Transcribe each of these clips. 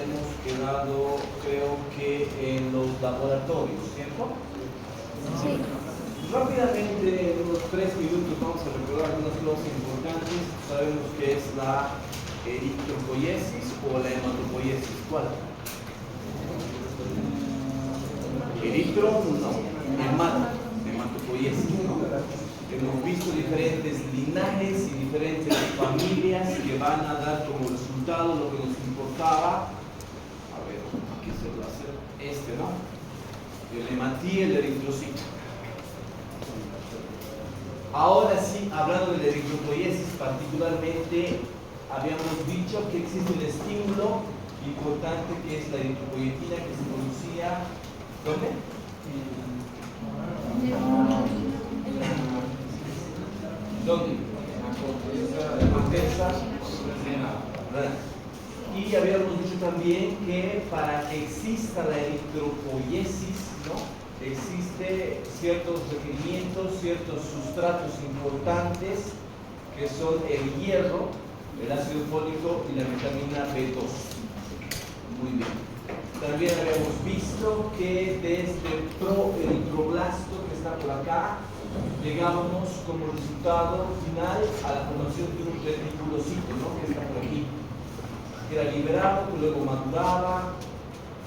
habíamos quedado, creo que en los laboratorios, ¿cierto? Sí. Rápidamente, en unos 3 minutos, vamos a recordar algunas cosas importantes. Sabemos que es la eritropoiesis o la hematopoiesis. ¿Cuál? Eritro, no. Hematopoiesis, ¿no? Hemos visto diferentes linajes y diferentes familias que van a dar como resultado lo que nos importaba. A ver, aquí se va a hacer ¿no? El hematí y el eritrocito. Ahora sí, hablando de la eritropoiesis particularmente, habíamos dicho que existe un estímulo importante que es la eritropoietina que se producía, ¿dónde? ¿Dónde? La corteza. Y habíamos dicho también que para que exista la eritropoiesis, ¿no? Existen ciertos requerimientos, ciertos sustratos importantes que son el hierro, el ácido fólico y la vitamina B2. Muy bien. También habíamos visto que desde el proeritroblasto que está por acá, llegábamos como resultado final a la formación de un reticulocito, ¿no? Que está por aquí, que era liberado, que luego maduraba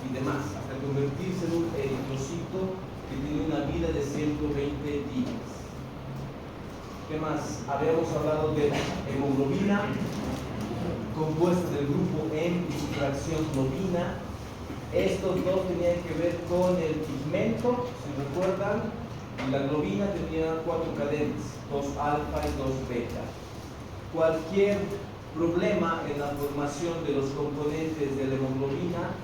y demás, hasta convertirse en un eritrocito que tiene una vida de 120 días. ¿Qué más? Habíamos hablado de la hemoglobina, compuesta del grupo M y su fracción globina. Estos dos tenían que ver con el pigmento, si recuerdan, y la globina tenía 4 cadenas, 2 alfa y 2 beta. Cualquier problema en la formación de los componentes de la hemoglobina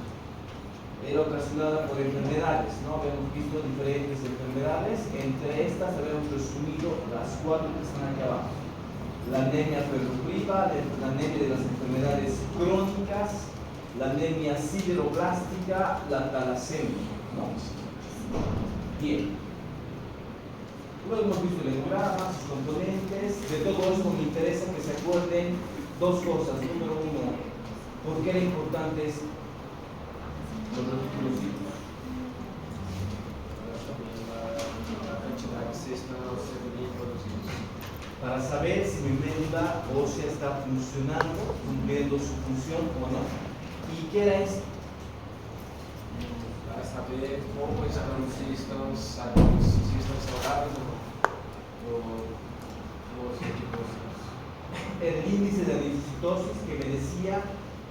era ocasionada por enfermedades, ¿no? Habíamos visto diferentes enfermedades, entre estas habíamos resumido las 4 que están aquí abajo. La anemia ferropriva, la anemia de las enfermedades crónicas, la anemia sideroblástica, la talasemia, ¿no? Bien. Luego hemos visto el hemograma, sus componentes. De todo esto me interesa que se acuerden 2 cosas. Número 1, ¿por qué era importante esto? Los reticulocitos. Para saber si mi médula ósea está funcionando, cumpliendo su función o no. ¿Y qué era esto? Para saber cómo están, si están saudables o los equipos. El índice de anisocitosis que me decía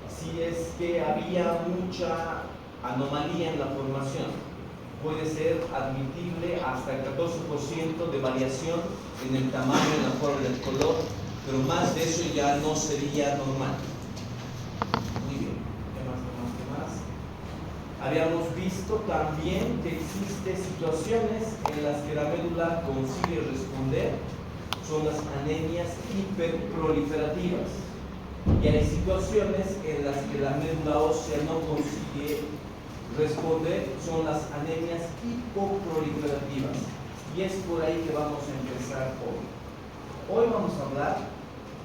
si es que había mucha anomalía en la formación. Puede ser admitible hasta el 14% de variación en el tamaño, en la forma, en el color, pero más de eso ya no sería normal. Muy bien, ¿qué más? Habíamos visto también que existen situaciones en las que la médula consigue responder, son las anemias hiperproliferativas. Y hay situaciones en las que la médula ósea no consigue responder, son las anemias hipoproliferativas. Y es por ahí que vamos a empezar hoy. Hoy vamos a hablar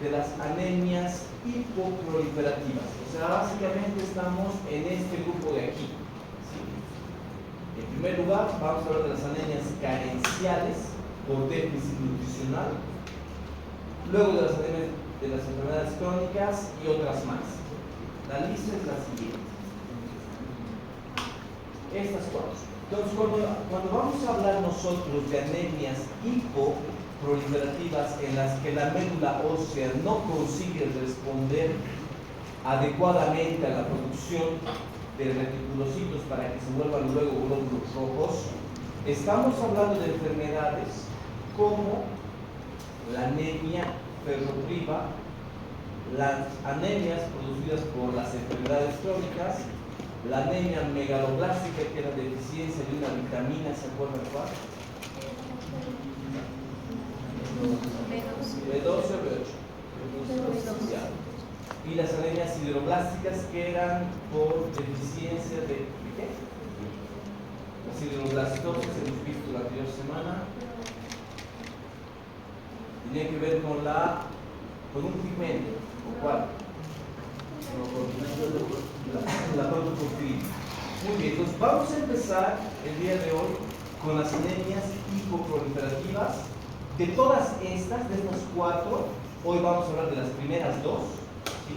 de las anemias hipoproliferativas. O sea, básicamente estamos en este grupo de aquí. ¿Sí? En primer lugar, vamos a hablar de las anemias carenciales por déficit nutricional. Luego de las anemias de las enfermedades crónicas y otras más. La lista es la siguiente. Estas 4. Entonces, cuando vamos a hablar nosotros de anemias hipoproliferativas en las que la médula ósea no consigue responder adecuadamente a la producción de reticulocitos para que se vuelvan luego glóbulos rojos, estamos hablando de enfermedades como la anemia ferropriva, las anemias producidas por las enfermedades crónicas, la anemia megaloblástica, que era deficiencia de una vitamina, ¿se acuerdan cuál? B12 o B8. Y las anemias sideroblásticas, que eran por deficiencia de ¿qué? La sideroblastosis, hemos visto la anterior semana. Tiene que ver con un pigmento. ¿Con cuál? La Muy bien, entonces vamos a empezar el día de hoy con las anemias hipoproliferativas. De todas estas, de estas 4, hoy vamos a hablar de las primeras 2, ¿sí?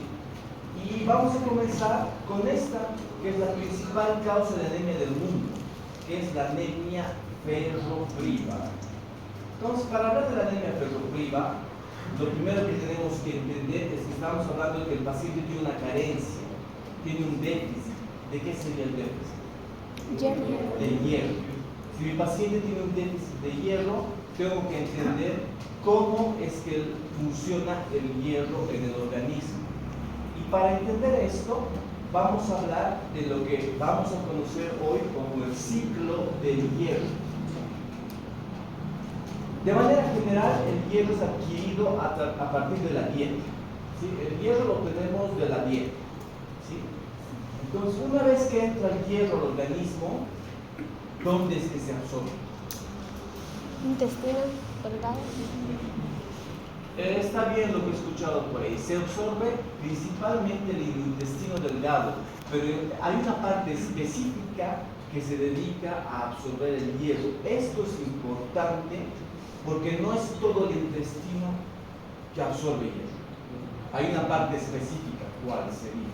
Y vamos a comenzar con esta, que es la principal causa de anemia del mundo, que es la anemia ferropríva. Entonces, para hablar de la anemia ferropríva, lo primero que tenemos que entender es que estamos hablando de que el paciente tiene una carencia, tiene un déficit. ¿De qué sería el déficit? Hierro. De hierro. Si mi paciente tiene un déficit de hierro, tengo que entender cómo es que funciona el hierro en el organismo. Y para entender esto, vamos a hablar de lo que vamos a conocer hoy como el ciclo del hierro. De manera general, el hierro es adquirido a partir de la dieta, ¿sí? El hierro lo obtenemos de la dieta, ¿sí? Entonces, una vez que entra el hierro al organismo, ¿dónde es que se absorbe? Intestino delgado. Está bien lo que he escuchado por ahí. Se absorbe principalmente en el intestino delgado, pero hay una parte específica que se dedica a absorber el hierro. Esto es importante porque no es todo el intestino que absorbe hierro. Hay una parte específica. ¿Cuál sería?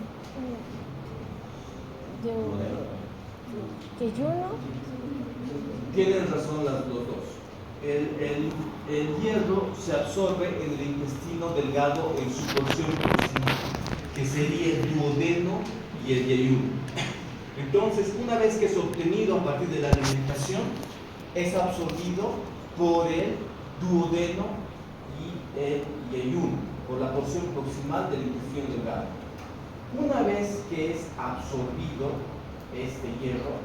¿Yeyuno? Tienen razón los dos. El hierro se absorbe en el intestino delgado en su porción proximal, que sería el duodeno y el yeyuno. Entonces, una vez que es obtenido a partir de la alimentación, es absorbido por el duodeno y el yeyuno, por la porción proximal del intestino delgado. Una vez que es absorbido este hierro,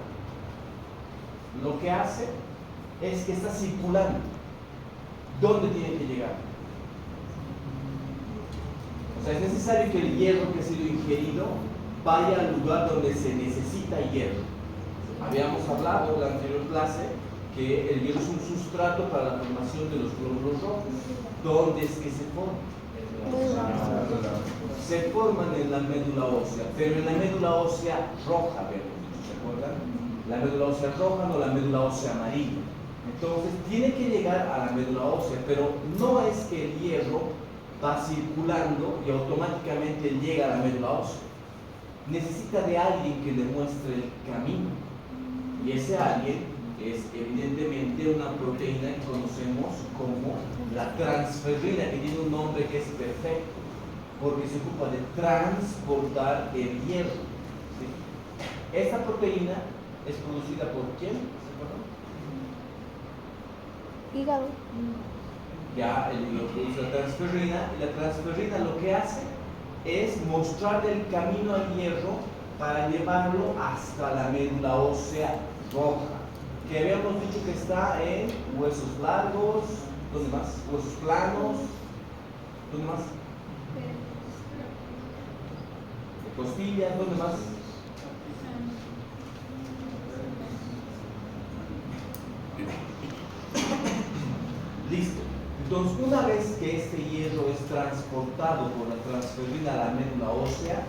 lo que hace es que está circulando. ¿Dónde tiene que llegar? O sea, es necesario que el hierro que ha sido ingerido vaya al lugar donde se necesita hierro. Habíamos hablado en la anterior clase que el hierro es un sustrato para la formación de los glóbulos rojos. ¿Dónde es que se forman? Se forman en la médula ósea, pero en la médula ósea roja, ¿se acuerdan? La médula ósea roja, no la médula ósea amarilla. Entonces tiene que llegar a la médula ósea, pero no es que el hierro va circulando y automáticamente llega a la médula ósea. Necesita de alguien que le muestre el camino, y ese alguien es evidentemente una proteína que conocemos como la transferrina, que tiene un nombre que es perfecto, porque se ocupa de transportar el hierro, ¿sí? Esta proteína es producida por ¿quién? Hígado. Ya el hígado produce la transferrina, y la transferrina lo que hace es mostrarle el camino al hierro para llevarlo hasta la médula ósea roja, que habíamos dicho que está en huesos largos. ¿Dónde más? Huesos planos. ¿Dónde más? Costillas. ¿Dónde más? Listo. Entonces, una vez que este hierro es transportado por la transferrina a la médula ósea,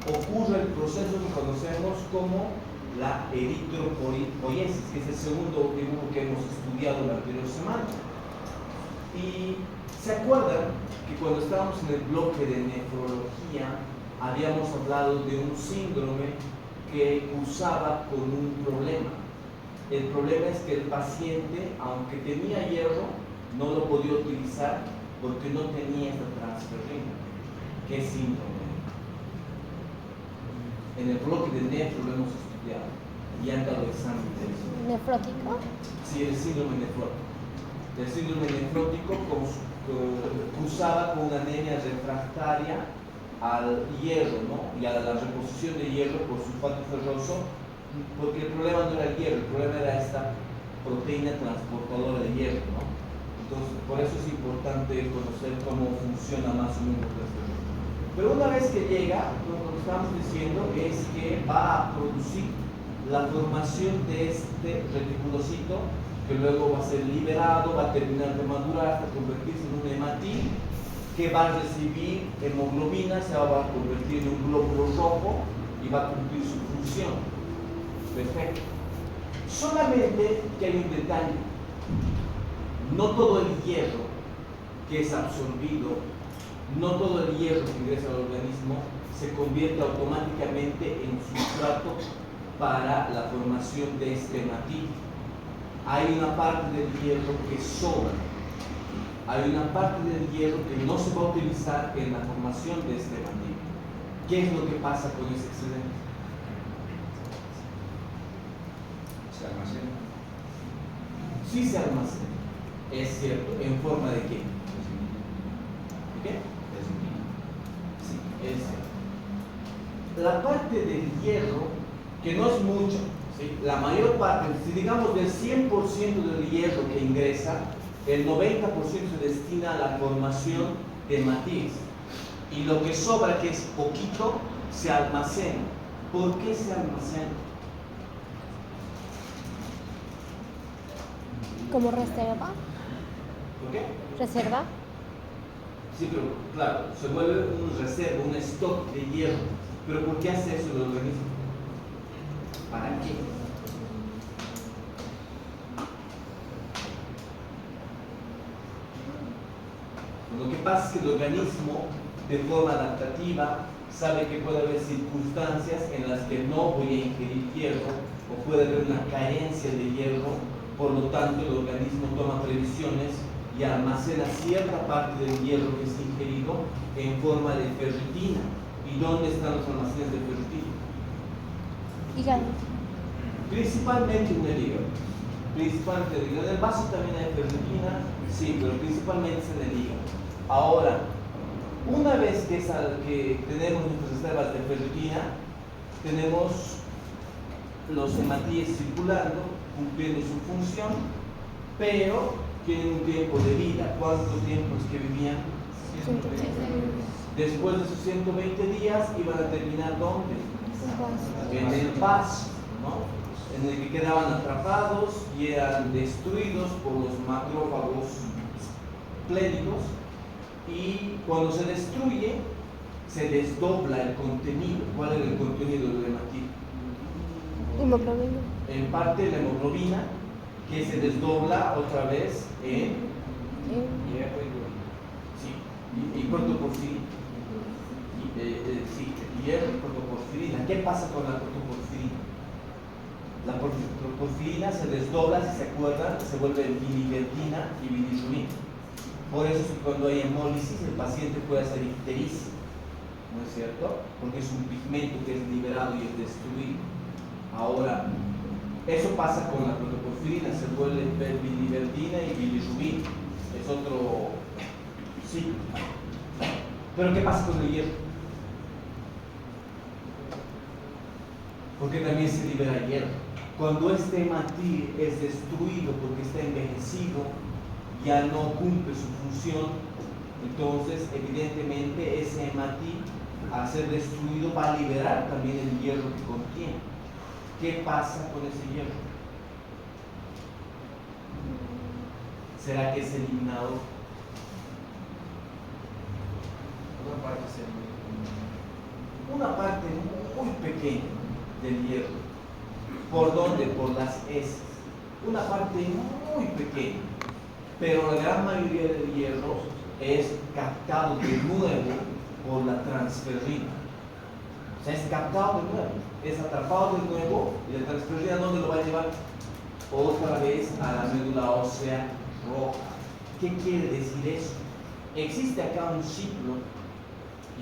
ocurre el proceso que conocemos como la eritropoiesis, que es el segundo dibujo que hemos estudiado la anterior semana. Y se acuerdan que cuando estábamos en el bloque de nefrología habíamos hablado de un síndrome que cursaba con un problema. El problema es que el paciente, aunque tenía hierro, no lo podía utilizar porque no tenía esta transferrina. ¿Qué síndrome? En el bloque de nefro lo hemos estudiado y han dado examen de eso. ¿Nefrótico? Sí, el síndrome nefrótico. El síndrome nefrótico cursaba con una anemia refractaria al hierro, ¿no? Y a la reposición de hierro por sulfato ferroso, porque el problema no era el hierro, el problema era esta proteína transportadora de hierro, ¿no? Entonces, por eso es importante conocer cómo funciona más o menos la transferencia. Pero una vez que llega, lo que estamos diciendo es que va a producir la formación de este reticulocito, que luego va a ser liberado, va a terminar de madurar hasta convertirse en un hematín, que va a recibir hemoglobina, se va a convertir en un glóbulo rojo y va a cumplir su función. Perfecto. Solamente que hay un detalle. No todo el hierro que es absorbido, no todo el hierro que ingresa al organismo se convierte automáticamente en sustrato para la formación de este hematito. Hay una parte del hierro que sobra. Hay una parte del hierro que no se va a utilizar en la formación de este hematito. ¿Qué es lo que pasa con ese excedente? Se almacena. Sí se almacena, es cierto. ¿En forma de qué? ¿De qué? Sí, es cierto. La parte del hierro, que no es mucho, ¿sí? La mayor parte, si digamos del 100% del hierro que ingresa, el 90% se destina a la formación de matiz. Y lo que sobra, que es poquito, se almacena. ¿Por qué se almacena? ¿Como reserva? ¿Por qué? ¿Reserva? Sí, pero claro, se vuelve una reserva, un stock de hierro. ¿Pero por qué hace eso el organismo? ¿Para qué? Lo que pasa es que el organismo, de forma adaptativa, sabe que puede haber circunstancias en las que no voy a ingerir hierro o puede haber una carencia de hierro, por lo tanto el organismo toma previsiones y almacena cierta parte del hierro que es ingerido en forma de ferritina. ¿Y dónde están los almacenes de ferritina? Hígado. Principalmente en el hígado. Principalmente en el hígado. En el vaso también hay ferritina, sí, pero principalmente es en el hígado. Ahora, una vez que tenemos nuestras reservas de ferritina, tenemos los hematíes circulando, cumpliendo su función, pero tienen un tiempo de vida. ¿Cuánto tiempo es que vivían? 120 días. Después de sus 120 días iban a terminar ¿dónde? En el vaso, ¿no? En el que quedaban atrapados y eran destruidos por los macrófagos plédicos, y cuando se destruye se desdobla el contenido. ¿Cuál era el contenido del hematito? Hemoglobina. En parte la hemoglobina, que se desdobla otra vez en Hierro y oro. sí, y protoporfirina. Sí, hierro y protoporfirina. ¿Qué pasa con la protoporfirina? La protoporfirina se desdobla, si se acuerdan, se vuelve bilivertina y bilirrubina. Por eso es que cuando hay hemólisis el paciente puede hacer ictericia, ¿no es cierto? Porque es un pigmento que es liberado y es destruido. Ahora, eso pasa con la protoporfirina, se vuelve bilivertina y bilirrubina. Es otro ciclo. Pero ¿qué pasa con el hierro? Porque también se libera hierro. Cuando este hematí es destruido porque está envejecido, ya no cumple su función, entonces evidentemente ese hematí, al ser destruido, va a liberar también el hierro que contiene. ¿Qué pasa con ese hierro? ¿Será que es eliminado? Una parte se elimina. Una parte muy pequeña del hierro. ¿Por dónde? Por las heces. Una parte muy pequeña. Pero la gran mayoría del hierro es captado de nuevo por la transferrina. O sea, es captado de nuevo, es atrapado de nuevo, y la transferrina ¿dónde lo va a llevar? Otra vez a la médula ósea roja. ¿Qué quiere decir eso? Existe acá un ciclo,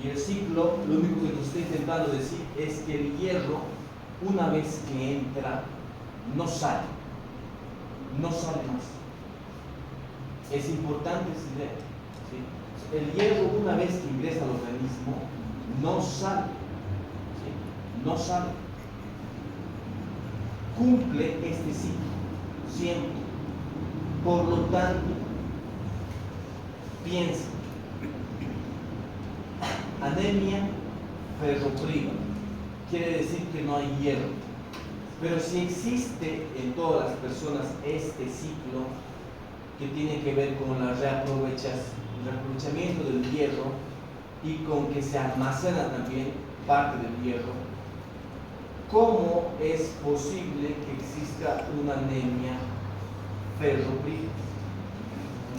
y el ciclo lo único que nos está intentando decir es que el hierro, una vez que entra, no sale más. Es importante esa idea, ¿sí? El hierro, una vez que ingresa al organismo, no sale, ¿sí? No sale. Cumple este ciclo siempre. Por lo tanto, piensa: anemia ferropriva, quiere decir que no hay hierro. Pero si existe en todas las personas este ciclo que tiene que ver con el reaprovechamiento del hierro y con que se almacena también parte del hierro, ¿cómo es posible que exista una anemia ferropriva?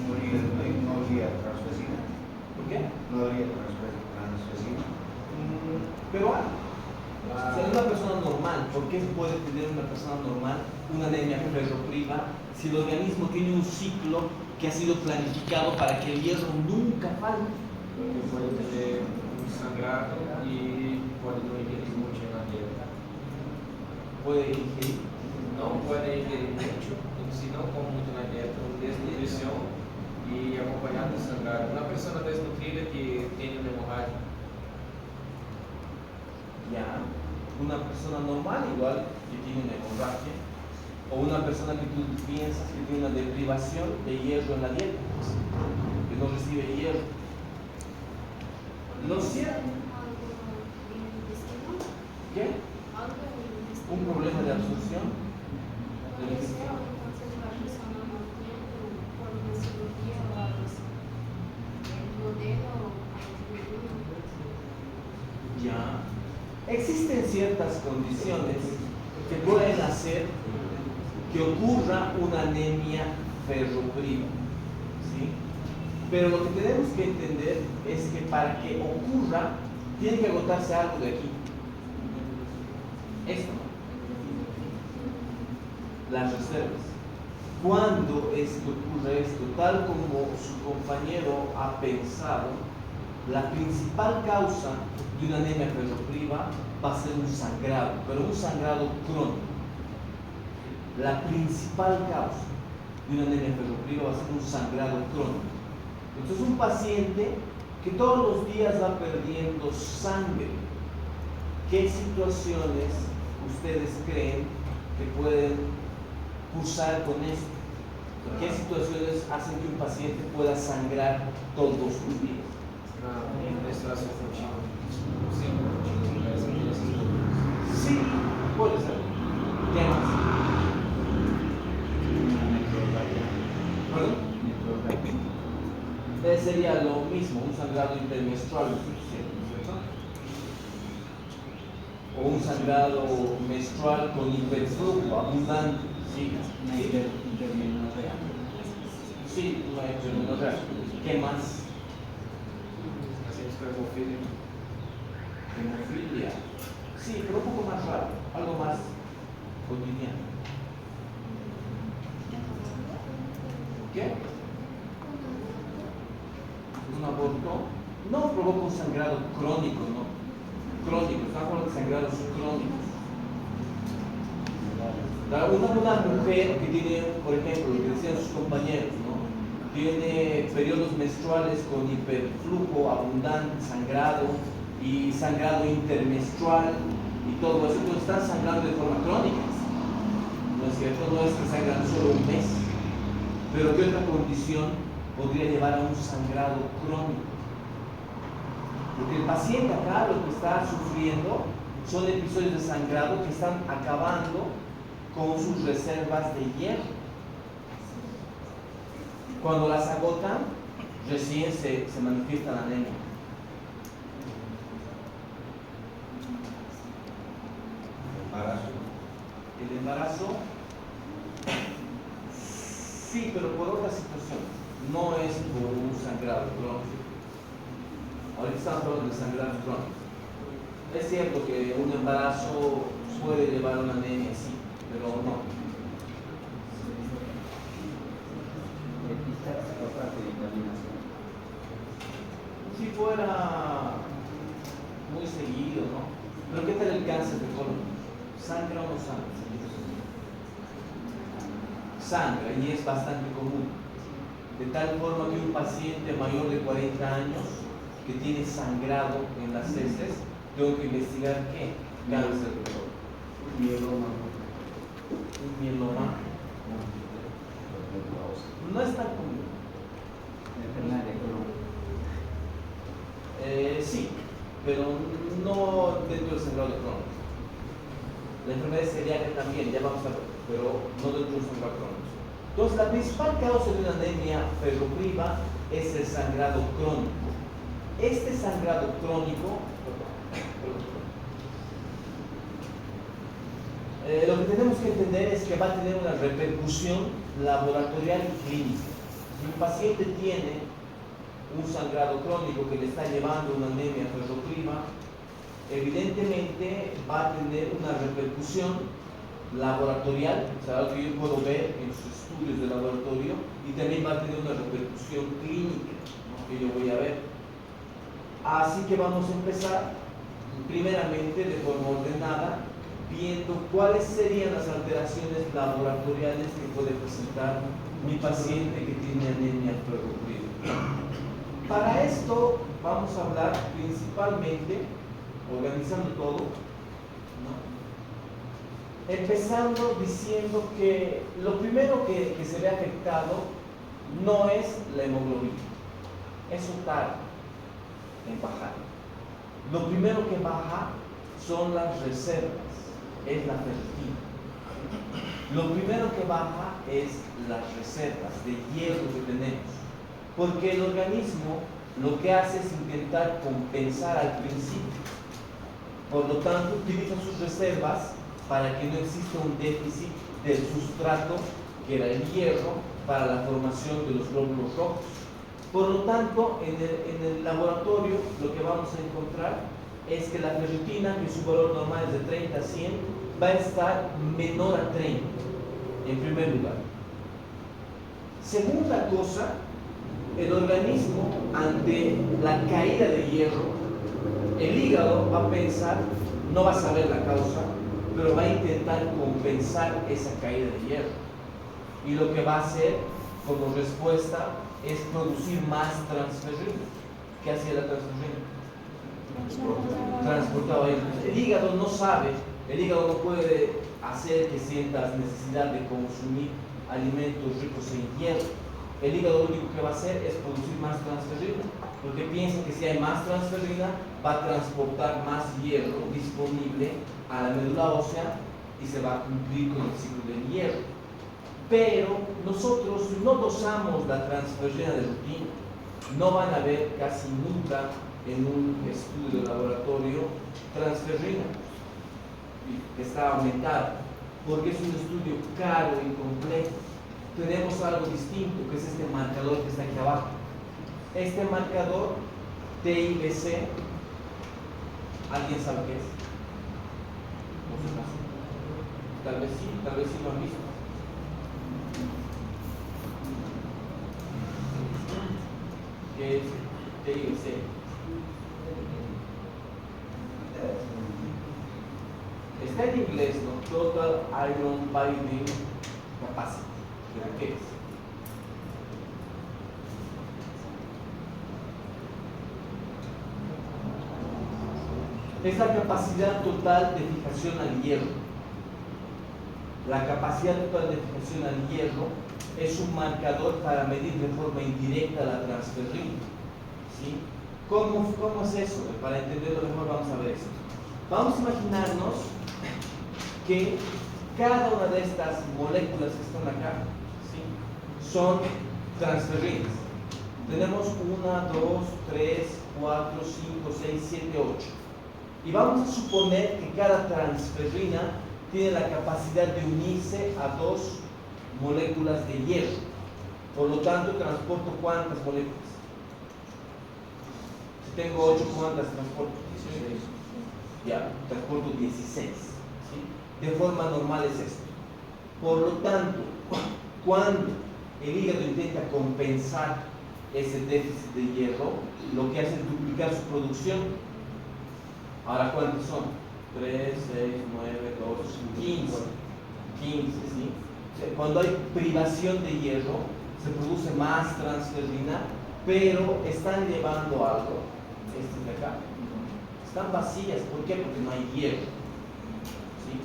No habría transvesina. ¿Por qué? No habría transvesina. Pero hay. O sea, una persona normal, ¿por qué puede tener una persona normal una anemia ferropriva si el organismo tiene un ciclo que ha sido planificado para que el hierro nunca falte? Porque puede tener un sangrado y puede no ingerir mucho en la dieta. Puede ingerir. No puede ingerir mucho, sino con mucho en la dieta, desnutrición y acompañado de sangrado. Una persona desnutrida que tiene una hemorragia. Ya, una persona normal igual que tiene una hemorragia, o una persona que tú piensas que tiene una deprivación de hierro en la dieta, que no recibe hierro. Lo cierto, ¿qué? Un problema de absorción del intestino. Ya. Existen ciertas condiciones que pueden hacer que ocurra una anemia ferropriva, ¿sí? Pero lo que tenemos que entender es que para que ocurra, tiene que agotarse algo de aquí. Esto, las reservas. Cuando es que ocurre esto, tal como su compañero ha pensado, la principal causa de una anemia ferropriva va a ser un sangrado, pero un sangrado crónico. La principal causa de una anemia ferropriva va a ser un sangrado crónico. Entonces, un paciente que todos los días va perdiendo sangre, ¿qué situaciones ustedes creen que pueden cursar con esto? ¿Qué situaciones hacen que un paciente pueda sangrar todos los días? Menstruación continua. Sí, puede ser. ¿Qué más? ¿Perdón? Sería lo mismo, un sangrado intermenstrual, ¿cierto? O un sangrado menstrual con hiperflujo abundante. Sí, sí, una hipermenorrea. ¿Qué más? Hemofilia. Sí, pero un poco más raro, algo más cotidiano. ¿Qué? ¿Un aborto? No provoca un sangrado crónico, ¿no? Crónico, estamos hablando de sangrados crónicos. Una mujer que tiene, por ejemplo, lo que decían sus compañeros, ¿no? Tiene periodos menstruales con hiperflujo abundante, sangrado y sangrado intermenstrual y todo eso, entonces están sangrando de forma crónica, ¿no es cierto? No es que sangran solo un mes, pero ¿qué otra condición podría llevar a un sangrado crónico? Porque el paciente acá lo que está sufriendo son episodios de sangrado que están acabando con sus reservas de hierro. Cuando las agotan, recién se manifiesta la anemia. El embarazo, sí, pero por otra situación, no es por un sangrado crónico. Ahorita estamos hablando de sangrado crónico. Es cierto que un embarazo puede llevar a una anemia, sí, pero no. Si fuera muy seguido, ¿no? Pero ¿qué tal el cáncer de colon? ¿Sangra o no sangra? Sangra y es bastante común. De tal forma que un paciente mayor de 40 años que tiene sangrado en las heces, tengo que investigar qué cáncer de colon. Un mieloma. No es tan común. Sí, pero no dentro del sangrado crónico. La enfermedad celíaca también, ya vamos a ver, pero no dentro del sangrado crónico. Entonces, la principal causa de una anemia ferropriva es el sangrado crónico. Este sangrado crónico Lo que tenemos que entender es que va a tener una repercusión laboratorial y clínica. Si un paciente tiene un sangrado crónico que le está llevando una anemia ferropriva, evidentemente va a tener una repercusión laboratorial, o sea, algo que yo puedo ver en sus estudios de laboratorio, y también va a tener una repercusión clínica, ¿no?, que yo voy a ver. Así que vamos a empezar primeramente de forma ordenada, viendo cuáles serían las alteraciones laboratoriales que puede presentar mi paciente que tiene anemia ferropriva. Para esto vamos a hablar principalmente, organizando todo, ¿no?, empezando diciendo que lo primero que se ve afectado no es la hemoglobina, eso tarda en bajar. Lo primero que baja son las reservas, es la ferritina. Lo primero que baja es las reservas de hierro que tenemos, porque el organismo lo que hace es intentar compensar al principio. Por lo tanto, utiliza sus reservas para que no exista un déficit del sustrato, que era el hierro, para la formación de los glóbulos rojos. Por lo tanto, en el laboratorio lo que vamos a encontrar es que la ferritina, que su valor normal es de 30 a 100, va a estar menor a 30, en primer lugar. Segunda cosa, el organismo, ante la caída de hierro, el hígado va a pensar, no va a saber la causa, pero va a intentar compensar esa caída de hierro. Y lo que va a hacer como respuesta es producir más transferrina. ¿Qué hacía la transferrina? Transportaba hierro. El hígado no sabe, el hígado no puede hacer que sientas necesidad de consumir alimentos ricos en hierro. El hígado lo único que va a hacer es producir más transferrina, porque piensa que si hay más transferrina va a transportar más hierro disponible a la médula ósea y se va a cumplir con el ciclo del hierro. Pero nosotros no dosamos la transferrina de rutina, no van a ver casi nunca en un estudio de laboratorio transferrina que está aumentada, porque es un estudio caro y complejo. Tenemos algo distinto, que es este marcador que está aquí abajo. Este marcador TIBC, ¿alguien sabe qué es? Por si acaso. Tal vez sí lo han visto. ¿Qué es TIBC? Está en inglés, ¿no? Total Iron Binding Capacity. ¿Pero qué es? Es la capacidad total de fijación al hierro. La capacidad total de fijación al hierro es un marcador para medir de forma indirecta la transferrina, ¿sí? ¿Cómo es eso? Para entenderlo mejor vamos a ver esto. Vamos a imaginarnos que cada una de estas moléculas que están acá, ¿sí?, son transferrinas. Tenemos 1, 2, 3, 4, 5, 6, 7, 8. Y vamos a suponer que cada transferrina tiene la capacidad de unirse a 2 moléculas de hierro. Por lo tanto, transporto ¿cuántas moléculas? Si tengo 8, ¿cuántas transporto? 16. Ya, transporto 16. ¿Sí? De forma normal es esto. Por lo tanto, cuando el hígado intenta compensar ese déficit de hierro, lo que hace es duplicar su producción. Ahora, ¿cuántos son? 3, 6, 9, 12, 15. 15, ¿sí? O sea, cuando hay privación de hierro, se produce más transferrina, pero están llevando algo. Estas de acá están vacías. ¿Por qué? Porque no hay hierro, ¿sí?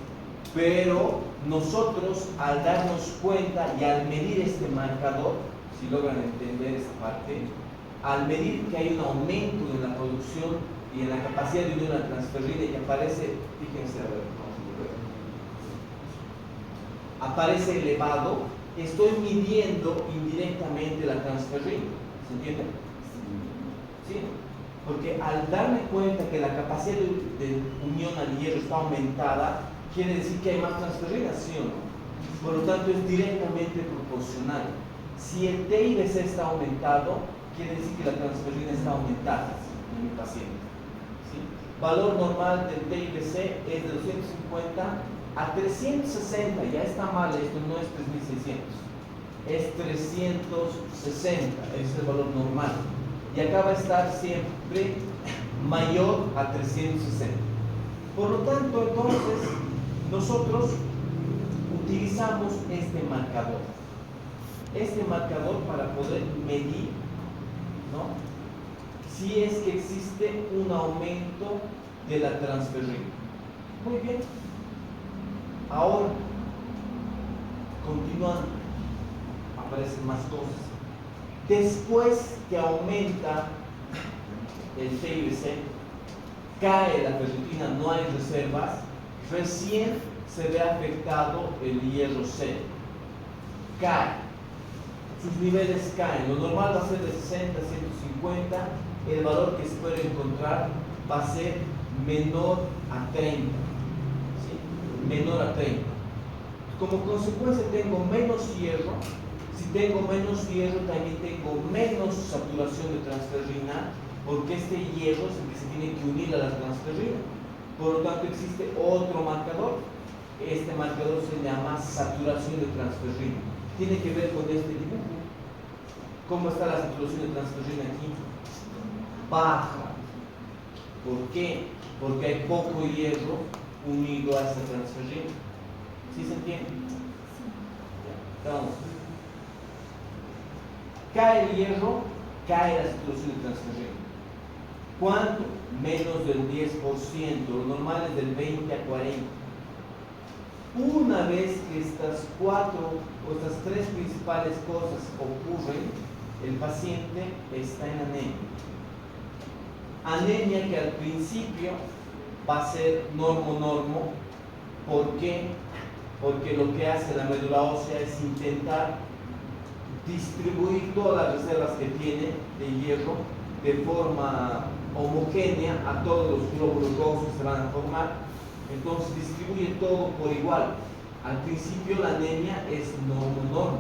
Pero nosotros, al darnos cuenta y al medir este marcador, si logran entender esta parte, al medir que hay un aumento en la producción y en la capacidad de unir una transferrina y que aparece, fíjense, a ver, aparece elevado, estoy midiendo indirectamente la transferrina. ¿Se entiende? ¿Sí? Porque al darme cuenta que la capacidad de unión al hierro está aumentada, quiere decir que hay más transferrina, ¿sí o no? Por lo tanto, es directamente proporcional. Si el TIBC está aumentado, quiere decir que la transferrina está aumentada en mi paciente. ¿Sí? Valor normal del TIBC es de 250 a 360. Ya está mal, esto no es 3600. Es 360, ese es el valor normal. Y acá va a estar siempre mayor a 360. Por lo tanto, entonces, nosotros utilizamos este marcador. Este marcador para poder medir, ¿no?, si es que existe un aumento de la transferrina. Muy bien. Ahora, continuando, aparecen más cosas. Después que aumenta el TIBC, cae la ferritina, no hay reservas, recién se ve afectado el hierro C. Cae. Sus niveles caen. Lo normal va a ser de 60 a 150. El valor que espero encontrar va a ser menor a 30. ¿Sí? Menor a 30. Como consecuencia tengo menos hierro. Si tengo menos hierro, también tengo menos saturación de transferrina, porque este hierro es el que se tiene que unir a la transferrina. Por lo tanto, existe otro marcador. Este marcador se llama saturación de transferrina. Tiene que ver con este dibujo. ¿Cómo está la saturación de transferrina aquí? Baja. ¿Por qué? Porque hay poco hierro unido a esta transferrina. ¿Sí se entiende? Ya. Entonces, cae el hierro, cae la saturación de transferrina. ¿Cuánto? Menos del 10%, lo normal es del 20 a 40. Una vez que estas tres principales cosas ocurren, el paciente está en anemia. Anemia que al principio va a ser normo-normo. ¿Por qué? Porque lo que hace la médula ósea es intentar distribuir todas las reservas que tiene de hierro de forma homogénea a todos los glóbulos rojos que se van a formar. Entonces distribuye todo por igual. Al principio la anemia es normo-normo,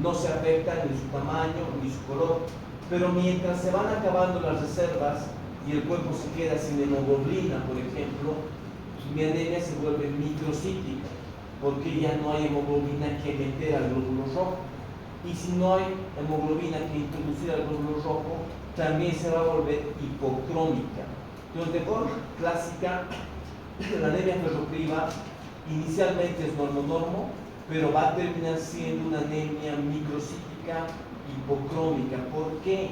no se afecta ni su tamaño ni su color, pero mientras se van acabando las reservas y el cuerpo se queda sin hemoglobina, por ejemplo, mi anemia se vuelve microcítica, porque ya no hay hemoglobina que meter al glóbulo rojo. Y si no hay hemoglobina que introducir al glóbulo rojo, también se va a volver hipocrómica. Entonces, de forma clásica, la anemia ferropriva inicialmente es normo-normo, pero va a terminar siendo una anemia microcítica hipocrómica. ¿Por qué?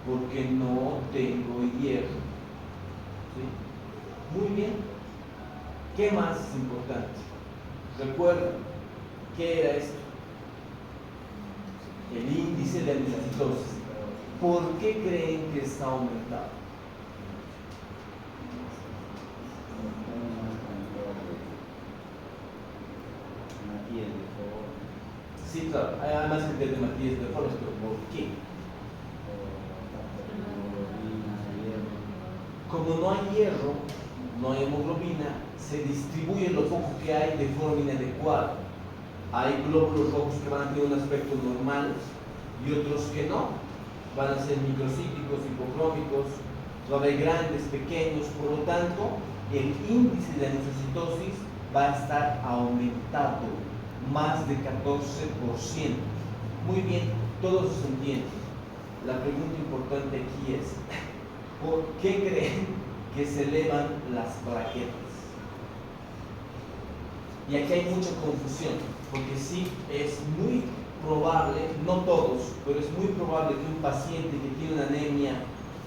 Porque no tengo hierro. ¿Sí? Muy bien. ¿Qué más es importante? Recuerden, ¿qué era esto? El índice de anisacitosis. ¿Por qué creen que está aumentado? Sí, claro, hay más gente de Matías de Forres, pero ¿por qué? Como no hay hierro, no hay hemoglobina, se distribuye lo poco que hay de forma inadecuada. Hay glóbulos rojos que van a tener un aspecto normal y otros que no. Van a ser microcíticos, hipocrómicos, va a haber grandes, pequeños. Por lo tanto, el índice de anisacitosis va a estar aumentado, más de 14%. Muy bien, todo eso se entiende. La pregunta importante aquí es, ¿por qué creen que se elevan las plaquetas? Y aquí hay mucha confusión, porque sí, es muy probable, no todos, pero es muy probable que un paciente que tiene una anemia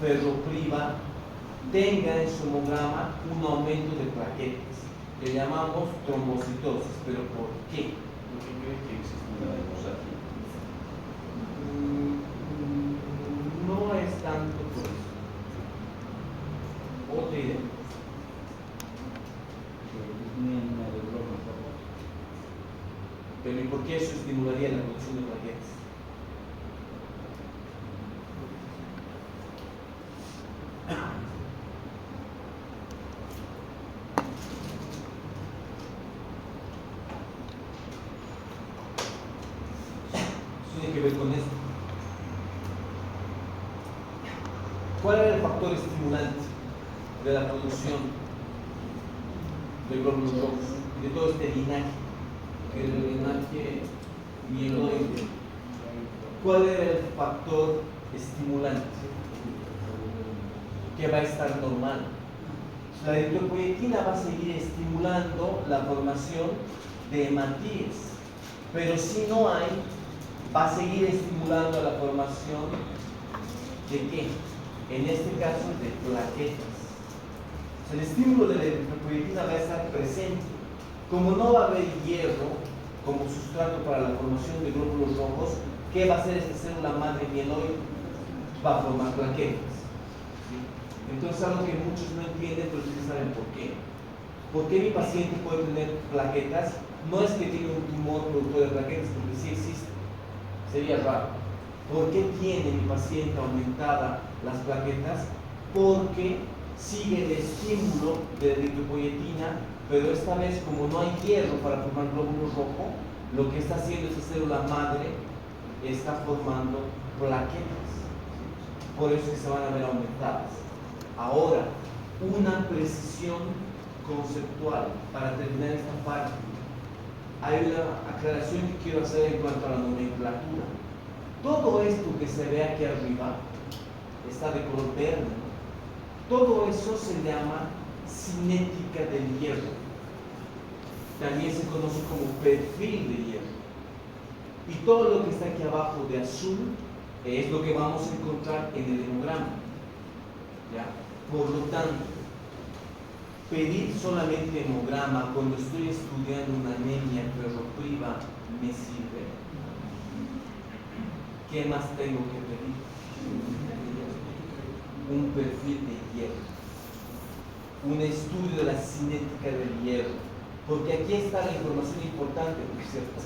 ferropriva tenga en su hemograma un aumento de plaquetas. Le llamamos trombocitosis, pero ¿por qué? ¿Por qué creen que existe una hemosatía? No es tanto por eso. Otra idea. Pero ¿y por qué eso estimularía la producción de plaquetas? tiene que ver con esto. ¿Cuál era el factor estimulante de la producción de glóbulos rojos y de todo este linaje? Que es el linaje mieloide. ¿Cuál era el factor estimulante que va a estar normal? La eritropoyetina va a seguir estimulando la formación de hematíes, pero si no hay, va a seguir estimulando la formación ¿de qué? En este caso de plaquetas. El estímulo de la eritropoyetina va a estar presente. Como no va a haber hierro como sustrato para la formación de glóbulos rojos, ¿qué va a hacer esta célula madre mieloide? Va a formar plaquetas. Entonces, algo que muchos no entienden, pero ustedes saben por qué. ¿Por qué mi paciente puede tener plaquetas? No es que tiene un tumor productor de plaquetas, porque sí existe. Sería raro. ¿Por qué tiene mi paciente aumentada las plaquetas? Porque sigue el estímulo de eritropoyetina, pero esta vez, como no hay hierro para formar glóbulo rojo, lo que está haciendo esa célula madre está formando plaquetas. Por eso es que se van a ver aumentadas. Ahora, una precisión conceptual para terminar esta parte. Hay una aclaración que quiero hacer en cuanto a la nomenclatura. Todo esto que se ve aquí arriba está de color verde, ¿no? Todo eso se llama cinética del hierro. También se conoce como perfil de hierro. Y todo lo que está aquí abajo de azul es lo que vamos a encontrar en el hemograma. ¿Ya? Por lo tanto, pedir solamente hemograma cuando estoy estudiando una anemia ferropriva me sirve. ¿Qué más tengo que pedir? Un perfil de hierro, un estudio de la cinética del hierro, porque aquí está la información importante, por cierto.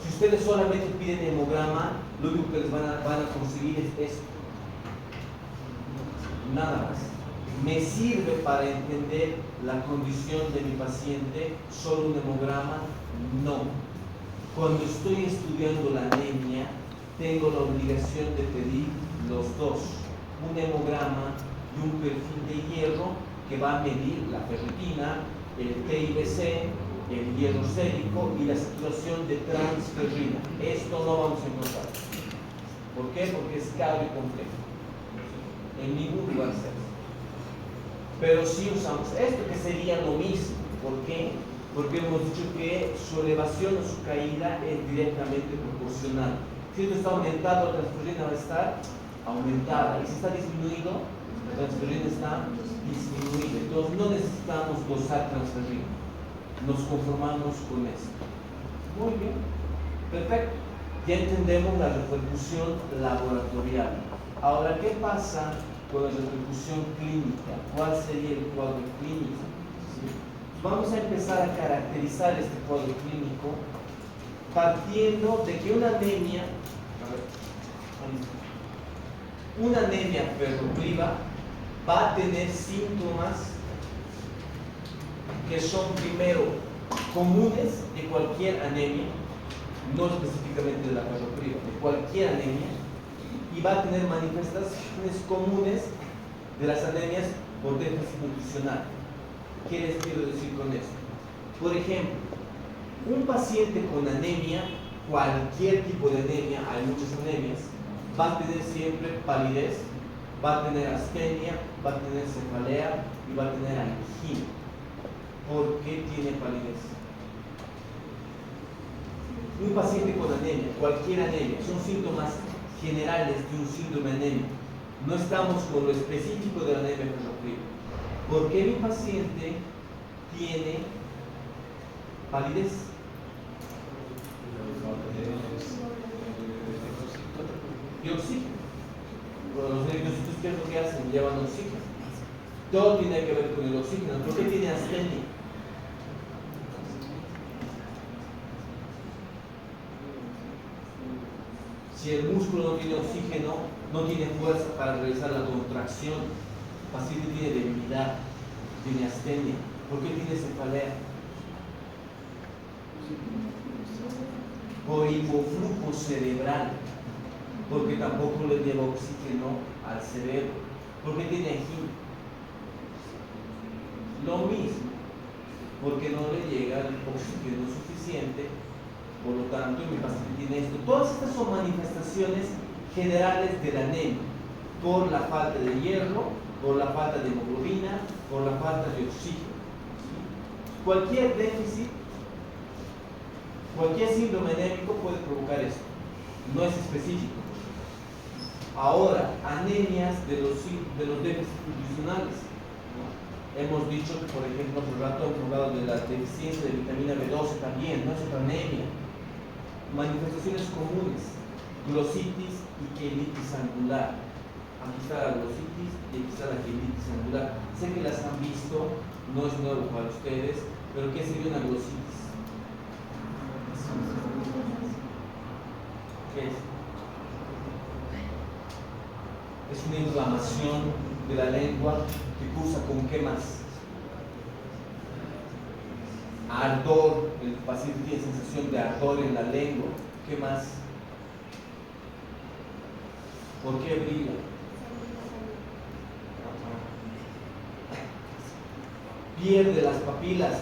Si ustedes solamente piden hemograma, lo único que les van a conseguir es esto. Nada más. ¿Me sirve para entender la condición de mi paciente solo un hemograma? No. Cuando estoy estudiando la anemia, tengo la obligación de pedir los dos, un hemograma y un perfil de hierro que va a medir la ferritina, el TIBC, el hierro sérico y la saturación de transferrina. Esto no vamos a encontrar. ¿Por qué? Porque es caro y complejo. En ningún lugar se hace. Pero sí usamos esto, que sería lo mismo. ¿Por qué? Porque hemos dicho que su elevación o su caída es directamente proporcional. Si esto está aumentado, la transferrina va a estar aumentada. Y si está disminuido, la transferrina está disminuida. Entonces no necesitamos dosar transferrina. Nos conformamos con esto. Muy bien. Perfecto. Ya entendemos la repercusión laboratorial. Ahora, ¿qué pasa con la repercusión clínica? ¿Cuál sería el cuadro clínico? ¿Sí? Vamos a empezar a caracterizar este cuadro clínico partiendo de que una anemia ferropriva va a tener síntomas que son primero comunes de cualquier anemia, no específicamente de la ferropriva, de cualquier anemia, y va a tener manifestaciones comunes de las anemias por déficit nutricional. ¿Qué les quiero decir con esto? Por ejemplo, un paciente con anemia, cualquier tipo de anemia, hay muchas anemias, va a tener siempre palidez, va a tener astenia, va a tener cefalea y va a tener angina. ¿Por qué tiene palidez? Un paciente con anemia, cualquier anemia, son síntomas generales de un síndrome anémico. No estamos con lo específico de la anemia ferropriva. ¿Por qué mi paciente tiene palidez? Y oxígeno. Los eritrocitos, ¿qué es lo que hacen? Llevan oxígeno. Todo tiene que ver con el oxígeno. ¿Por qué tiene astenia? Si el músculo no tiene oxígeno, no tiene fuerza para realizar la contracción. El paciente tiene debilidad, tiene astenia. ¿Por qué tiene cefalea? por hipoflujo cerebral, porque tampoco le lleva oxígeno al cerebro, porque tiene angina. Lo mismo, porque no le llega el oxígeno suficiente, por lo tanto mi paciente tiene esto. Todas estas son manifestaciones generales de la anemia, por la falta de hierro, por la falta de hemoglobina, por la falta de oxígeno. Cualquier déficit, cualquier síndrome anémico puede provocar esto, no es específico. Ahora, anemias de los déficits nutricionales. Hemos dicho que, por ejemplo, hace rato hemos hablado de la deficiencia de vitamina B12 también, no es otra anemia. Manifestaciones comunes, glositis y quelitis angular. Aquí está la glositis y aquí está la quelitis angular. Sé que las han visto, no es nuevo para ustedes, pero ¿qué sería una glositis? ¿Qué es? Es una inflamación de la lengua que cursa con ¿qué más? Ardor, el paciente tiene sensación de ardor en la lengua. ¿Qué más? ¿Por qué brilla? Pierde las papilas,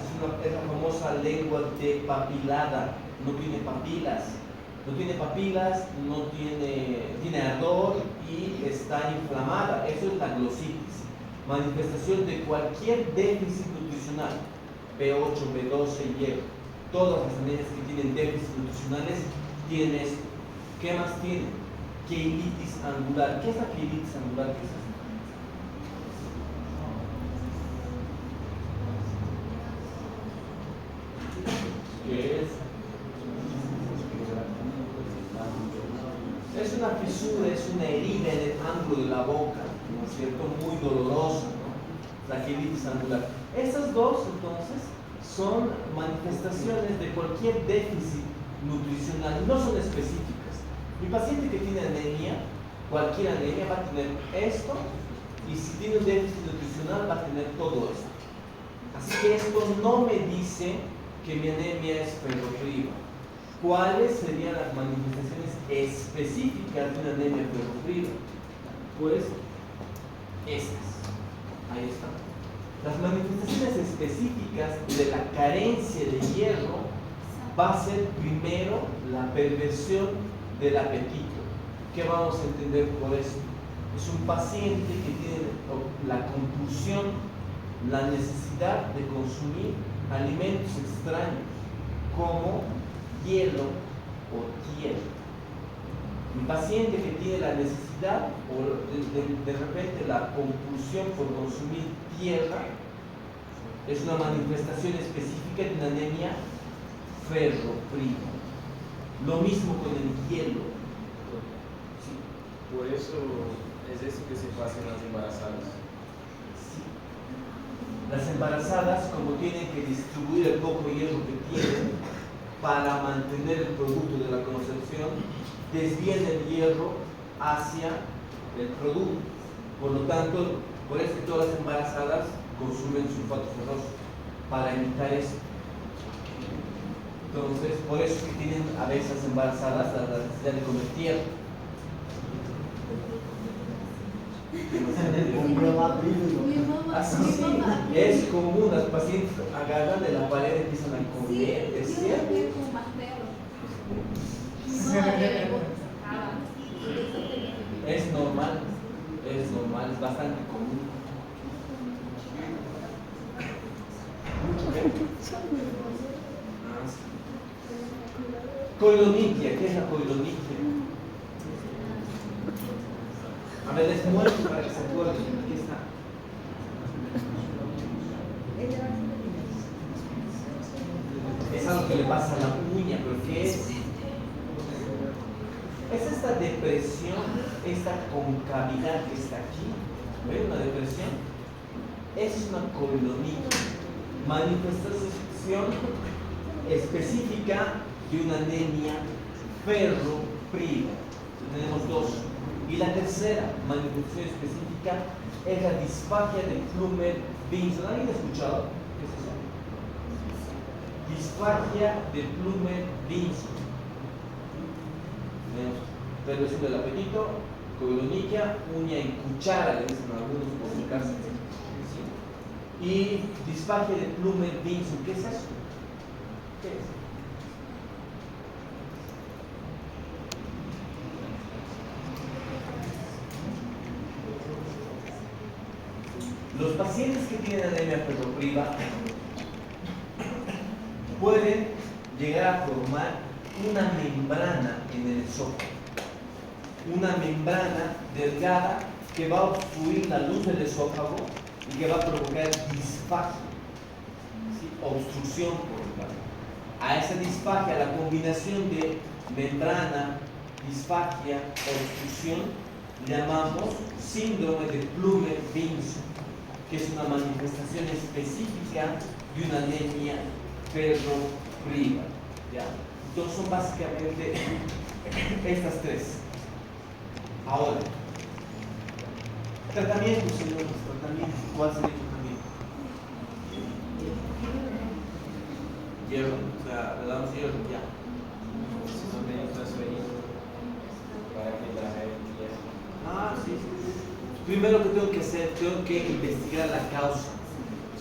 es la famosa lengua depapilada, no tiene papilas. No tiene papilas, tiene ardor y está inflamada. Eso es la glositis. Manifestación de cualquier déficit nutricional, B8, B12, hierro. Todas las anemias que tienen déficits nutricionales tienen esto. ¿Qué más tienen? Quelitis angular. ¿Qué es la quelitis angular? ¿Qué es eso? ¿Qué es? Es una fisura, es una herida en el ángulo de la boca, ¿no es cierto? Muy dolorosa, ¿no? La quelitis angular. Estas dos, entonces, son manifestaciones de cualquier déficit nutricional, no son específicas. Mi paciente que tiene anemia, cualquier anemia va a tener esto, y si tiene un déficit nutricional va a tener todo esto. Así que esto no me dice que mi anemia es ferropriva. ¿Cuáles serían las manifestaciones específicas de una anemia ferropriva? Pues estas. Ahí están. Las manifestaciones específicas de la carencia de hierro va a ser primero la perversión del apetito. ¿Qué vamos a entender por esto? Es un paciente que tiene la compulsión, la necesidad de consumir alimentos extraños como hielo o tierra. Un paciente que tiene la necesidad o de repente la compulsión por consumir tierra es una manifestación específica de una anemia ferropriva. Lo mismo con el hielo. Sí. Por eso es eso que se pasa en las embarazadas. Sí. Las embarazadas, como tienen que distribuir el poco hierro que tienen para mantener el producto de la concepción, desvían el hierro hacia el producto. Por lo tanto, por eso todas las embarazadas consumen sulfato ferroso para evitar eso. Entonces, por eso que tienen a veces embarazadas la necesidad de comer tierra. Así sí, es común, las pacientes agarran de la pared y empiezan a comer, ¿es cierto? Es normal, es bastante común. Coilonitia, ¿qué es la coilonitia? A ver, les muestro para que se acuerden. Aquí está. Es algo que le pasa a la uña, pero ¿qué es? Es esta depresión, esta concavidad que está aquí. ¿Ven una depresión? Es una coilonitis. Manifestación específica de una anemia ferropriva. Tenemos dos. Y la tercera manifestación específica es la disfagia de Plummer-Vinson. ¿Alguien ha escuchado? ¿Qué es eso? Disfagia de Plummer-Vinson. Tenemos reducción del apetito, codoniquia, uña en cuchara, le dicen algunos por si acaso. ¿Sí? Y disfagia de Plummer-Vinson, ¿qué es eso? ¿Qué es? Los pacientes que tienen anemia ferropriva pueden llegar a formar una membrana en el esófago, una membrana delgada que va a obstruir la luz del esófago y que va a provocar disfagia, ¿sí? Obstrucción por un lado. A esa disfagia, la combinación de membrana, disfagia, obstrucción, llamamos síndrome de Plummer-Vinson, que es una manifestación específica de una anemia ferropriva. ¿Ya? Entonces son básicamente estas tres. Ahora, tratamiento, señores, tratamiento. ¿Cuál sería el tratamiento? Hierro, o sea, le damos hierro, ya. Si no tem transferência para que la hierro. Ah, sí, sí. Primero que tengo que hacer, tengo que investigar la causa,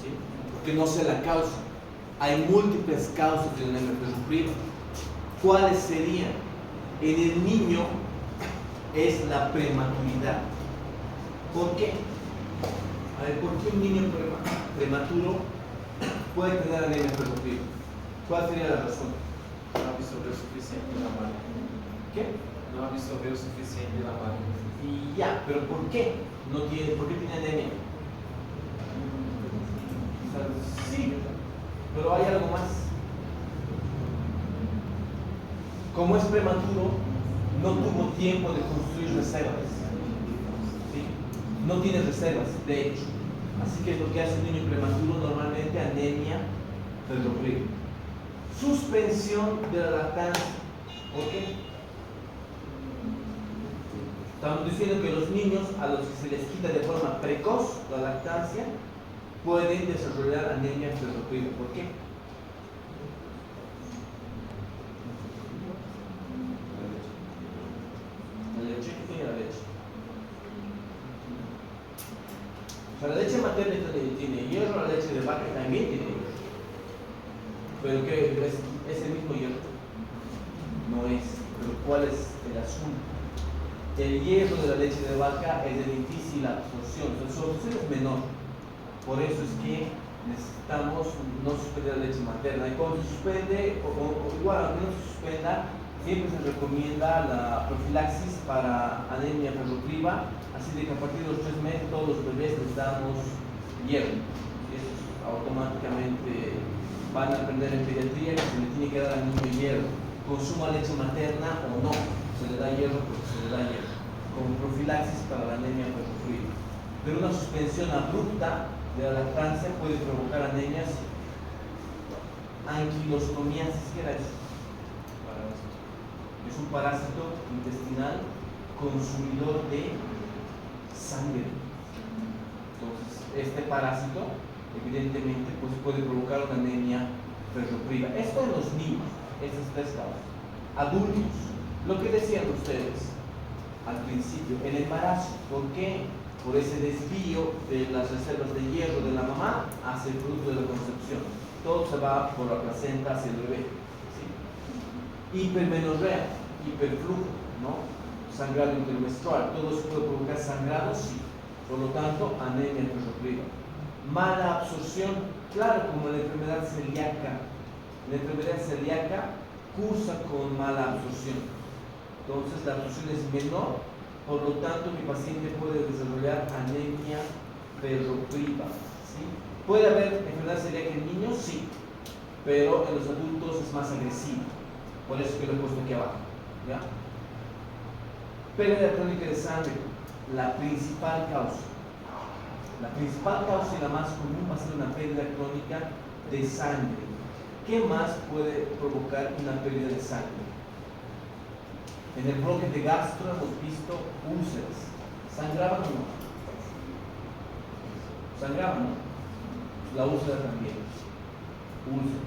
¿sí? Porque no sé la causa. Hay múltiples causas de una anemia ferropriva. ¿Cuáles serían? En el niño es la prematuridad. ¿Por qué? A ver, ¿por qué un niño prematuro puede tener anemia ferropriva? ¿Cuál sería la razón? Não absorveu o suficiente da máquina. ¿Qué? Não absorveu o suficiente da máquina. Y ya, pero ¿por qué? ¿Por qué tiene anemia? O sea, sí, pero hay algo más. Como es prematuro, no tuvo tiempo de construir reservas. ¿Sí? No tiene reservas, de hecho. Así que lo que hace un niño prematuro normalmente anemia ferropriva. Suspensión de la lactancia. ¿Por qué? Estamos diciendo que los niños a los que se les quita de forma precoz la lactancia pueden desarrollar anemia ferropriva. ¿Por qué? La leche, ¿qué tiene la leche? O sea, la leche materna tiene hierro, la leche de vaca también tiene hierro. Pero ¿qué es el mismo hierro? No es. Pero ¿cuál es el asunto? El hierro de la leche de vaca es de difícil absorción, su absorción es menor. Por eso es que necesitamos no suspender la leche materna. Y cuando se suspende, o igual, aunque no se suspenda, siempre se recomienda la profilaxis para anemia ferropriva, así de que a partir de los 3 meses todos los bebés les damos hierro. Y eso automáticamente van a aprender en pediatría que se le tiene que dar al niño hierro. Consuma leche materna o no, se le da hierro porque se le da hierro, como profilaxis para la anemia ferropriva. Pero una suspensión abrupta de la lactancia puede provocar anemias. Anquilostomiasis, ¿qué era eso? Es un parásito intestinal consumidor de sangre. Entonces, este parásito evidentemente pues, puede provocar una anemia ferropriva. Esto en los niños, estas tres causas. Adultos, lo que decían ustedes al principio, el embarazo. ¿Por qué? Por ese desvío de las reservas de hierro de la mamá hacia el producto de la concepción. Todo se va por la placenta hacia el bebé. ¿Sí? Hipermenorrea, hiperflujo, ¿no? Sangrado intermenstrual, todo eso puede provocar sangrado, sí. Por lo tanto, anemia ferropriva. Mala absorción, claro, como la enfermedad celíaca. La enfermedad celíaca cursa con mala absorción. Entonces, la absorción es menor, por lo tanto, mi paciente puede desarrollar anemia ferropriva. ¿Sí? ¿Puede haber enfermedad celíaca en niños? Sí, pero en los adultos es más agresiva. Por eso que lo he puesto aquí abajo. ¿Ya? Pérdida crónica de sangre, la principal causa. La principal causa y la más común va a ser una pérdida crónica de sangre. ¿Qué más puede provocar una pérdida de sangre? En el bloque de gastro hemos visto úlceras. ¿Sangraban o no? ¿Sangraban o no? La úlcera también. Úlcera.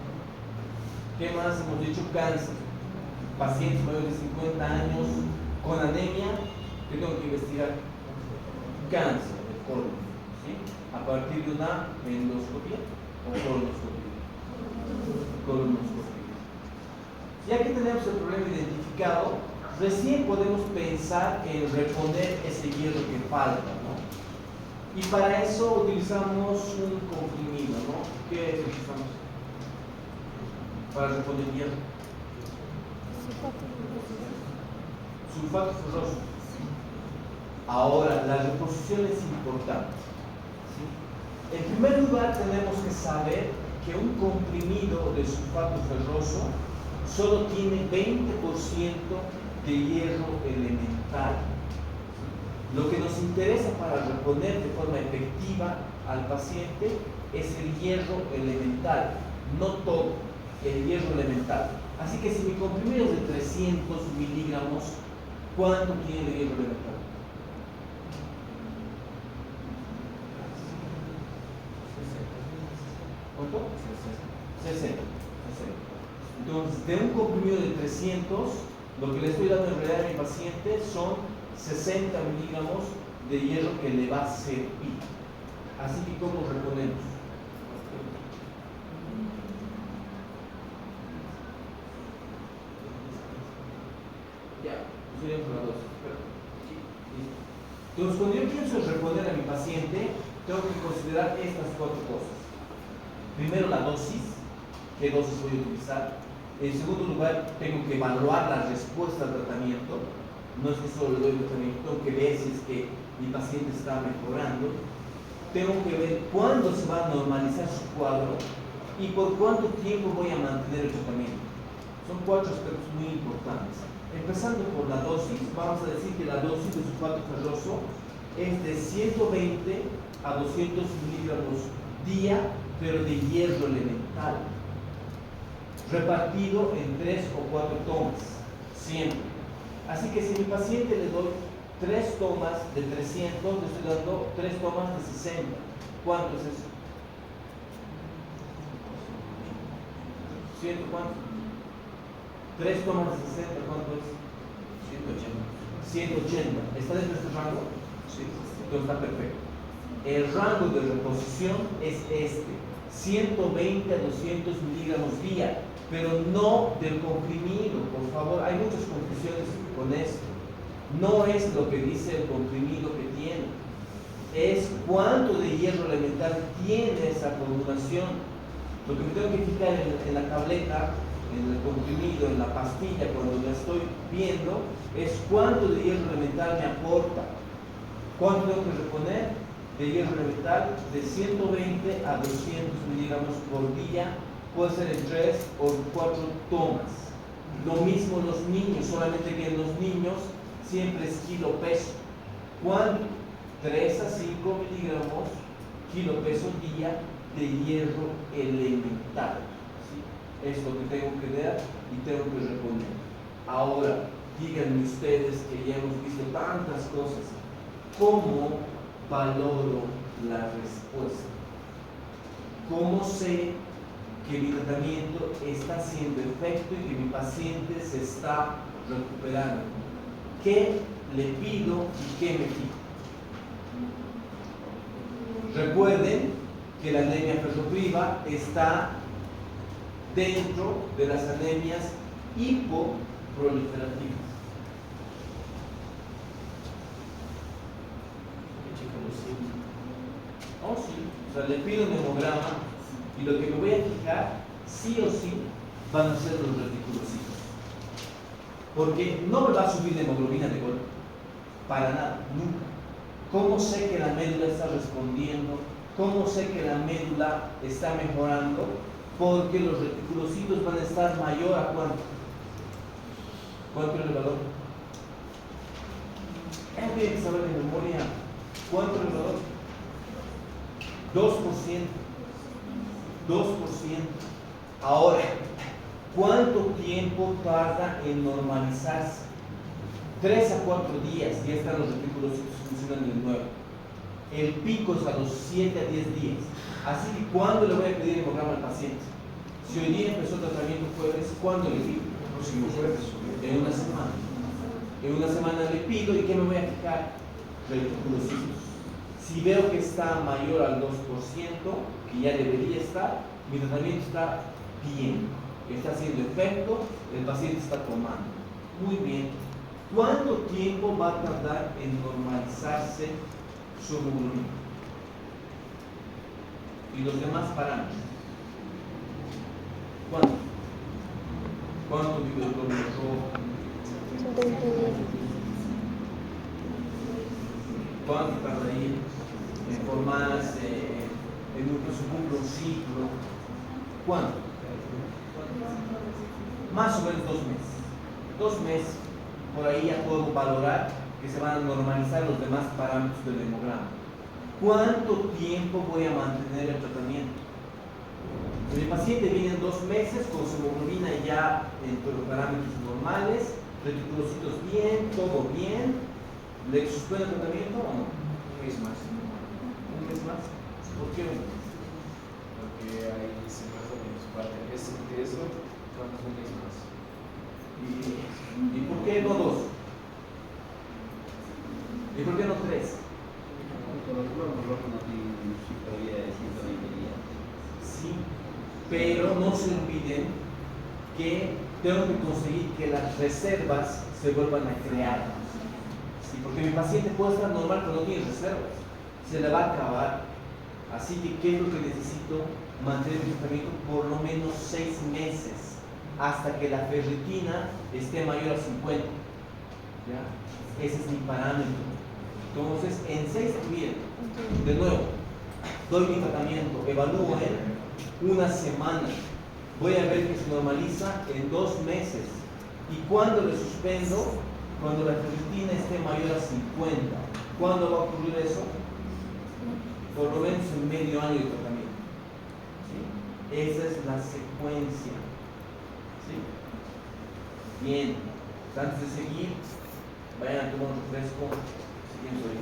¿Qué más hemos dicho? Cáncer. pacientes mayores de 50 años con anemia, que tengo que investigar cáncer de colon, ¿sí? A partir de una endoscopia o colonoscopia. Ya que tenemos el problema identificado, recién podemos pensar en reponer ese hierro que falta, ¿no? Y para eso utilizamos un comprimido, ¿no? ¿Qué utilizamos para reponer hierro? Sulfato ferroso. Ahora, la reposición es importante, ¿sí? En primer lugar, tenemos que saber que un comprimido de sulfato ferroso solo tiene 20% de hierro elemental. Lo que nos interesa para reponer de forma efectiva al paciente es el hierro elemental, no todo, el hierro elemental. Así que si mi comprimido es de 300 miligramos, ¿cuánto tiene de hierro elemental? ¿Cuánto? 60. Entonces, de un comprimido de 300, lo que le estoy dando en realidad a mi paciente son 60 miligramos de hierro que le va a servir. Así que, ¿cómo reponemos? Ya, seríamos la dosis. Entonces, cuando yo pienso en reponer a mi paciente, tengo que considerar estas 4 cosas. Primero, la dosis. ¿Qué dosis voy a utilizar? En segundo lugar, tengo que evaluar la respuesta al tratamiento. No es que solo le doy el tratamiento, tengo que ver si es que mi paciente está mejorando. Tengo que ver cuándo se va a normalizar su cuadro y por cuánto tiempo voy a mantener el tratamiento. Son 4 aspectos muy importantes. Empezando por la dosis, vamos a decir que la dosis de sulfato ferroso es de 120 a 200 miligramos día, pero de hierro elemental, repartido en 3 o 4 tomas, siempre. Así que si a mi paciente le doy 3 tomas de 300, le estoy dando 3 tomas de 60. ¿Cuánto es eso? ¿100 cuánto? 3 tomas de 60, ¿cuánto es? 180. 180. ¿Está dentro de este rango? Sí. Entonces está perfecto. El rango de reposición es este, 120 a 200 miligramos día, pero no del comprimido, por favor. Hay muchas confusiones con esto. No es lo que dice el comprimido que tiene, es cuánto de hierro elemental tiene esa formulación. Lo que me tengo que fijar en la tableta, en el comprimido, en la pastilla, cuando la estoy viendo, es cuánto de hierro elemental me aporta. ¿Cuánto tengo que reponer de hierro elemental? De 120 a 200 miligramos por día. Puede ser en 3 o 4 tomas. Lo mismo los niños, solamente que en los niños siempre es kilo peso. ¿Cuánto? 3 a 5 miligramos kilo peso día de hierro elemental. ¿Sí? Es lo que tengo que dar y tengo que reponer. Ahora, díganme ustedes que ya hemos visto tantas cosas. ¿Cómo valoro la respuesta? ¿Cómo sé que mi tratamiento está haciendo efecto y que mi paciente se está recuperando? ¿Qué le pido y qué me pido? Recuerden que la anemia ferropriva está dentro de las anemias hipoproliferativas. Oh, sí. O sea, le pido un hemograma y lo que me voy a fijar, sí o sí, van a ser los reticulocitos. Porque no me va a subir la hemoglobina de golpe. Para nada, nunca. ¿Cómo sé que la médula está respondiendo? ¿Cómo sé que la médula está mejorando? Porque los reticulocitos van a estar mayor a ¿cuánto? ¿Cuánto es el valor? Tiene que saber de memoria. ¿Cuánto es el valor? 2%. 2%. Ahora, ¿cuánto tiempo tarda en normalizarse? 3 a 4 días, ya están los reticulocitos funcionando de nuevo. El pico es a los 7 a 10 días. Así que, ¿cuándo le voy a pedir hemograma al paciente? Si hoy día empezó el tratamiento jueves, ¿cuándo le pido? próximo jueves. En una semana. En una semana le pido y ¿qué me voy a fijar? Reticulocitos. Si veo que está mayor al 2%, que ya debería estar, mi tratamiento está bien, está haciendo efecto, el paciente está tomando. Muy bien. ¿Cuánto tiempo va a tardar en normalizarse su hemoglobina? Y los demás parámetros. ¿Cuánto? ¿Cuánto tipo de glóbulo rojo? 120 días. ¿Cuánto tardaría en formarse, en un ciclo? ¿Cuánto? Más o menos 2 meses. 2 meses, por ahí ya puedo valorar que se van a normalizar los demás parámetros del hemograma. ¿Cuánto tiempo voy a mantener el tratamiento? Si el paciente viene en 2 meses con su hemoglobina ya en los parámetros normales, reticulocitos bien, todo bien, ¿le suspende el tratamiento o no? Un mes más. ¿Un mes más? ¿Por qué un mes? Porque ahí se más o menos parte de ese peso, vamos un mes más. ¿Y por qué no 2? ¿Y por qué no 3? Porque los glóbulos rojos no tienen un ciclo de vida de 120 días. Sí, pero no se olviden que tengo que conseguir que las reservas se vuelvan a crear. Sí, porque mi paciente puede estar normal pero no tiene reservas, se le va a acabar. Así que, ¿qué es lo que necesito? Mantener el tratamiento por lo menos 6 meses hasta que la ferritina esté mayor a 50. ¿Ya? Ese es mi parámetro. Entonces, en 6, miren, de nuevo, doy mi tratamiento, evalúo en una semana, voy a ver que se normaliza en 2 meses. ¿Y cuándo le suspendo? Cuando la ferritina esté mayor a 50. ¿Cuándo va a ocurrir eso? Por lo menos en medio año de tratamiento. ¿Sí? Esa es la secuencia. ¿Sí? Bien. Antes de seguir, vayan a tomar un refresco. Siguiendo ahí.